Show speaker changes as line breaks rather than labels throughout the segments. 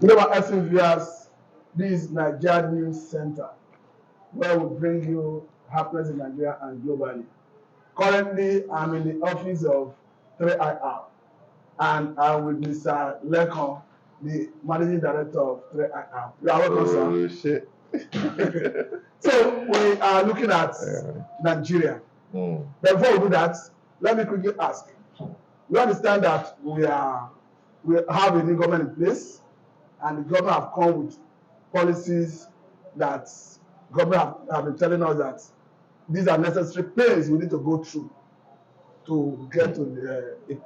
You know what, SC viewers, this is Nigeria News Center, where we bring you happiness in Nigeria and globally. Currently, I'm in the office of 3IR, and I'm with Mr. Lekon, the managing director of 3IR. You are welcome, sir.
Oh shit.
So we are looking at Nigeria. But before we do that, let me quickly ask. We understand that we have a new government in place, and the government have come with policies that government have been telling us that these are necessary pains we need to go through to get to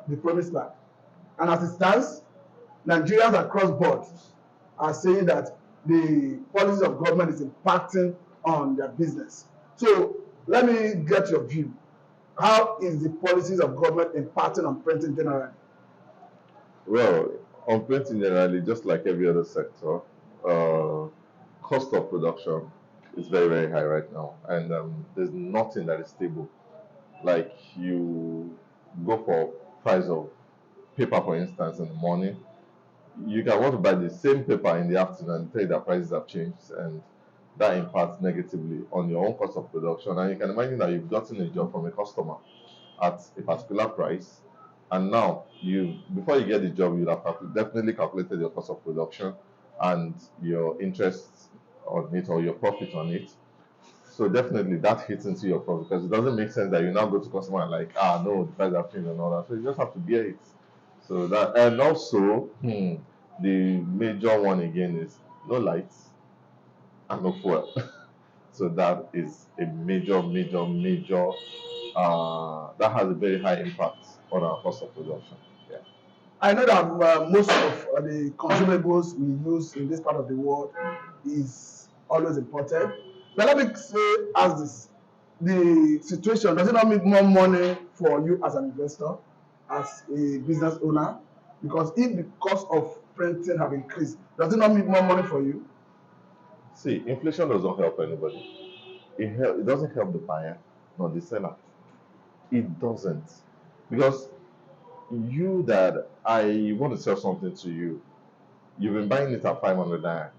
the promised land. And as it stands, Nigerians across board are saying that the policies of government is impacting on their business. So let me get your view. How is the policies of government impacting on printing generally?
Well, on printing generally, just like every other sector, cost of production is very, very high right now, and there's nothing that is stable. Like you go for price of paper, for instance, in the morning, you can want to buy the same paper in the afternoon and tell you that prices have changed, and that impacts negatively on your own cost of production. And you can imagine that you've gotten a job from a customer at a particular price, and now you, before you get the job, you'll have definitely calculated your cost of production and your interest on it or your profit on it. So definitely that hits into your profit, because it doesn't make sense that you now go to customer and like, no, the price have changed and all that. So you just have to bear it. So that, and also the major one again is no lights and no fuel. So that is a major that has a very high impact on our cost of production. Yeah.
I know that most of the consumables we use in this part of the world is always imported. But let me say, as this, the situation does it not make more money for you as an investor, as a business owner? Because if the cost of printing have increased, does it not make more money for you?
See, inflation doesn't help anybody. It doesn't help the buyer nor the seller. It doesn't. Because you that I want to sell something to you, you've been buying it at 500 naira.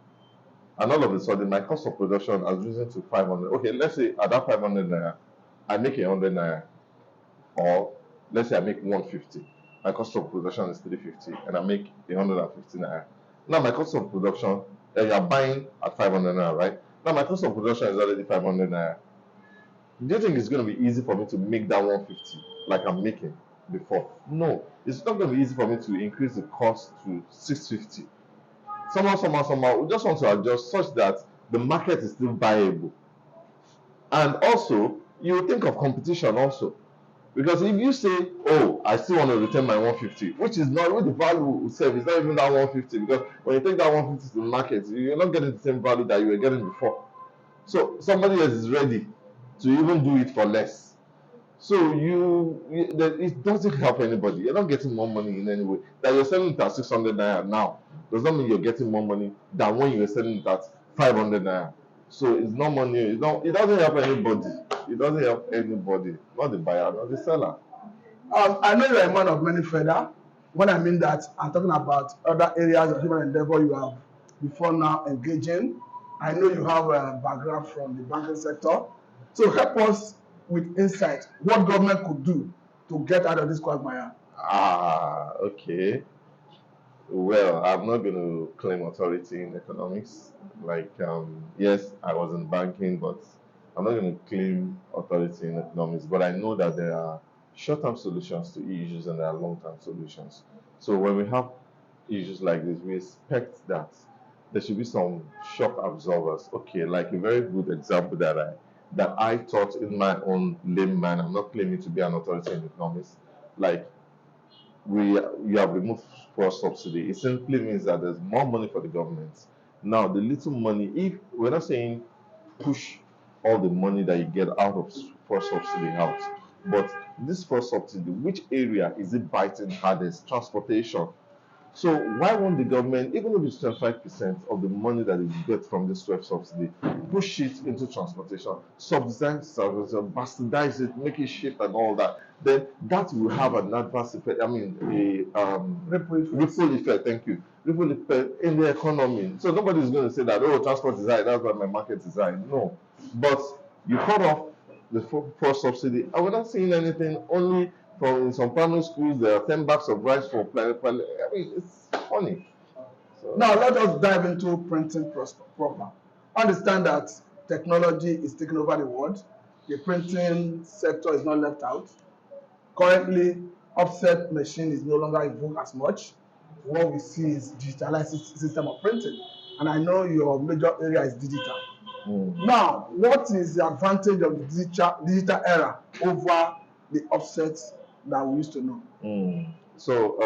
And all of a sudden, my cost of production has risen to 500. Okay, let's say at that 500 naira, I make 100 naira. Or let's say I make 150. My cost of production is 350 and I make 150 naira. Now my cost of production, you are buying at 500 naira, right? Now my cost of production is already 500 naira. Do you think it's going to be easy for me to make that 150 like I'm making before? No, it's not going to be easy for me to increase the cost to 650. Somehow, we just want to adjust such that the market is still viable. And also, you think of competition also. Because if you say, oh, I still want to retain my 150, which is not, with the value itself, it's not even that 150, because when you take that 150 to the market, you're not getting the same value that you were getting before. So somebody else is ready to even do it for less. So it doesn't help anybody. You're not getting more money in any way. That you're selling it at 600 naira now does not mean you're getting more money than when you were selling it at 500 naira. So it's not money. It doesn't help anybody. It doesn't help anybody, not the buyer, not the seller.
I know you're a man of many feathers. When I mean that, I'm talking about other areas of human endeavor you have before now engaging. I know you have a background from the banking sector. So help us with insight what government could do to get out of this quagmire.
Okay. Well, I'm not going to claim authority in economics. Like, yes, I was in banking, but I'm not going to claim authority in economics. But I know that there are short-term solutions to issues and there are long-term solutions. So when we have issues like this, we expect that there should be some shock absorbers. Okay, like a very good example that I taught in my own layman. I'm not claiming to be an authority in economics. Like you have removed fuel subsidy. It simply means that there's more money for the government. Now, the little money, if we're not saying push all the money that you get out of fuel subsidy out, but this fuel subsidy, which area is it biting hardest? Transportation. So why won't the government, even if it's 25% of the money that they get from this 12 subsidy, push it into transportation, subsidize, bastardize it, make it cheap and all that? Then that will have an adverse effect. I mean, a
Ripple effect.
ripple effect. Thank you. people in the economy. So nobody is going to say that, oh, transport is high, that's why my market is high. No. But you cut off the first subsidy. I was not seeing anything, only from in some primary schools, there are 10 bags of rice for I mean, it's funny. So,
now let us dive into printing proper. Understand that technology is taking over the world. The printing sector is not left out. Currently, offset machine is no longer in vogue as much. What we see is digitalized system of printing. And I know your major area is digital. Now, what is the advantage of the digital era over the offset that we used to know?
So,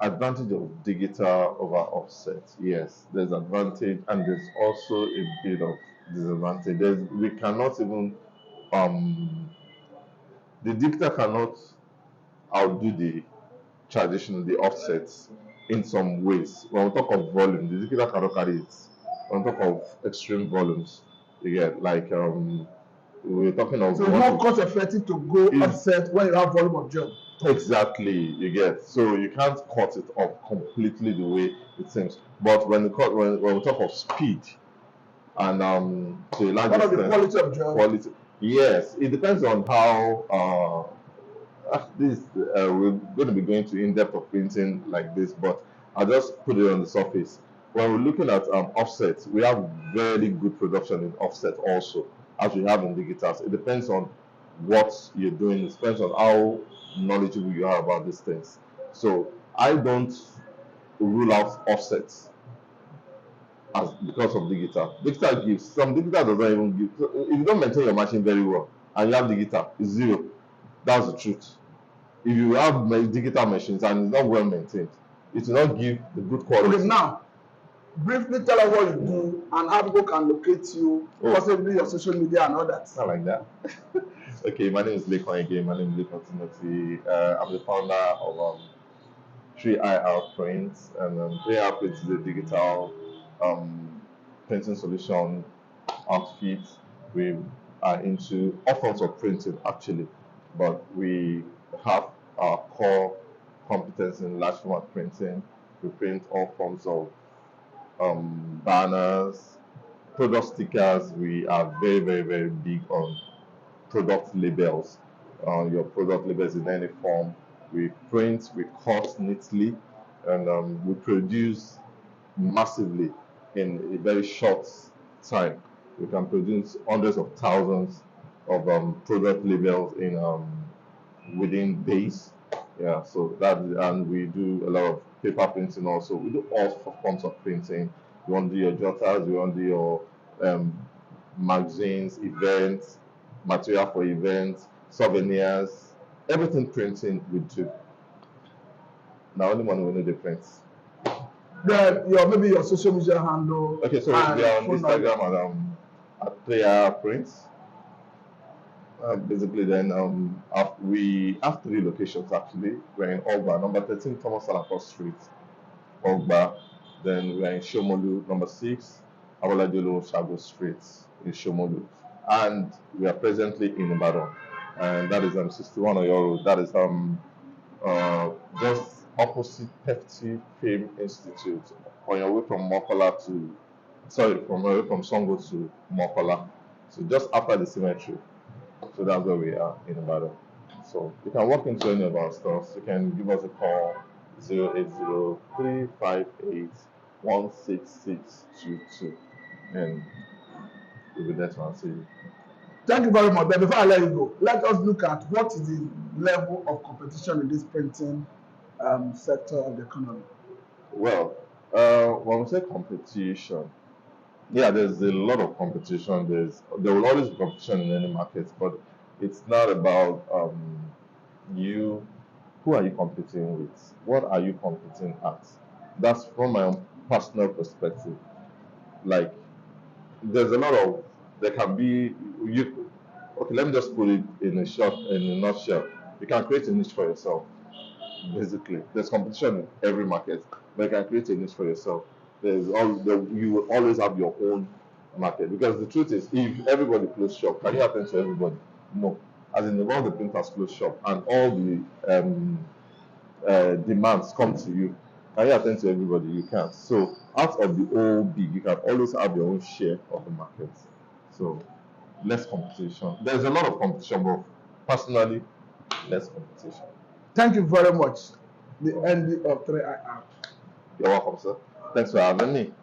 advantage of digital over offset. Yes, there's advantage and there's also a bit of disadvantage. We cannot even the digital cannot outdo the traditional, the offsets in some ways. When we talk of volume, the digital cannot carry it. When we talk of extreme volumes, you get like we're talking of.
So it's more cost effective to go offset when you have volume of job.
Exactly, you get. So you can't cut it off completely the way it seems. But when we talk of speed and to a large
What of the
extent,
quality of job?
quality, yes, it depends on how this we're going to be going to in-depth of printing like this, but I'll just put it on the surface. When we're looking at offset, we have very good production in offset also, as we have in digitals. It depends on what you're doing. It depends on how knowledgeable you are about these things. So I don't rule out offsets as because of digital. Digital gives some digital does not even give. So if you don't maintain your machine very well and you have digital, it's zero. That's the truth. If you have digital machines and it's not well maintained, it will not give the good quality.
Okay, now briefly tell us what you do and how people can locate you, possibly your social media and all that.
Not like that. Okay, my name is Lekon again. My name is Lekon Timothy. I'm the founder of 3IR Prints, and 3IR Prints is a digital printing solution outfit. We are into all forms of printing actually, but we have our core competence in large format printing. We print all forms of banners, product stickers. We are very, very, very big on product labels. Your product labels in any form. We print, we cut neatly, and we produce massively in a very short time. We can produce hundreds of thousands of product labels in within days. Yeah, so that, and we do a lot of paper printing also. We do all forms of printing. You want to do your jotters, you want to do your magazines, events, material for events, souvenirs, everything printing we do. Now only one we know the prints.
Then maybe your social media handle.
Okay, so we are on Instagram at Player Prints. Basically, then we have 3 locations actually. We're in Ogba, number 13 Thomas Salako Street, Ogba. Then we're in Shomolu, number 6 Awaladilo Shago Street in Shomolu. And we are presently in Ibadan. And that is 61 Oyo Road. That is just opposite Pefti Film Institute, on your way from Mokola to, sorry, from away from Songo to Mokola. So just after the cemetery. So that's where we are in Ibadan. So you can walk into any of our stores. You can give us a call 080-358-16622, and we'll be there to answer you.
Thank you very much. But before I let you go, let us look at what is the level of competition in this printing sector of the economy.
Well, when we say competition, yeah, there's a lot of competition. There will always be competition in any market, but it's not about you. Who are you competing with? What are you competing at? That's from my own personal perspective. Like, there's a lot of there can be you. Okay, let me just put it in a nutshell. You can create a niche for yourself. Basically, there's competition in every market, but you can create a niche for yourself. You will always have your own market, because the truth is, if everybody close shop, can you attend to everybody? No. As in, all the printers close shop and all the demands come to you, can you attend to everybody? You can't. So out of the whole big, you can always have your own share of the market. So less competition. There's a lot of competition, but personally, less competition.
Thank you very much. The end of 3IR.
You're welcome, sir. Thanks for having me.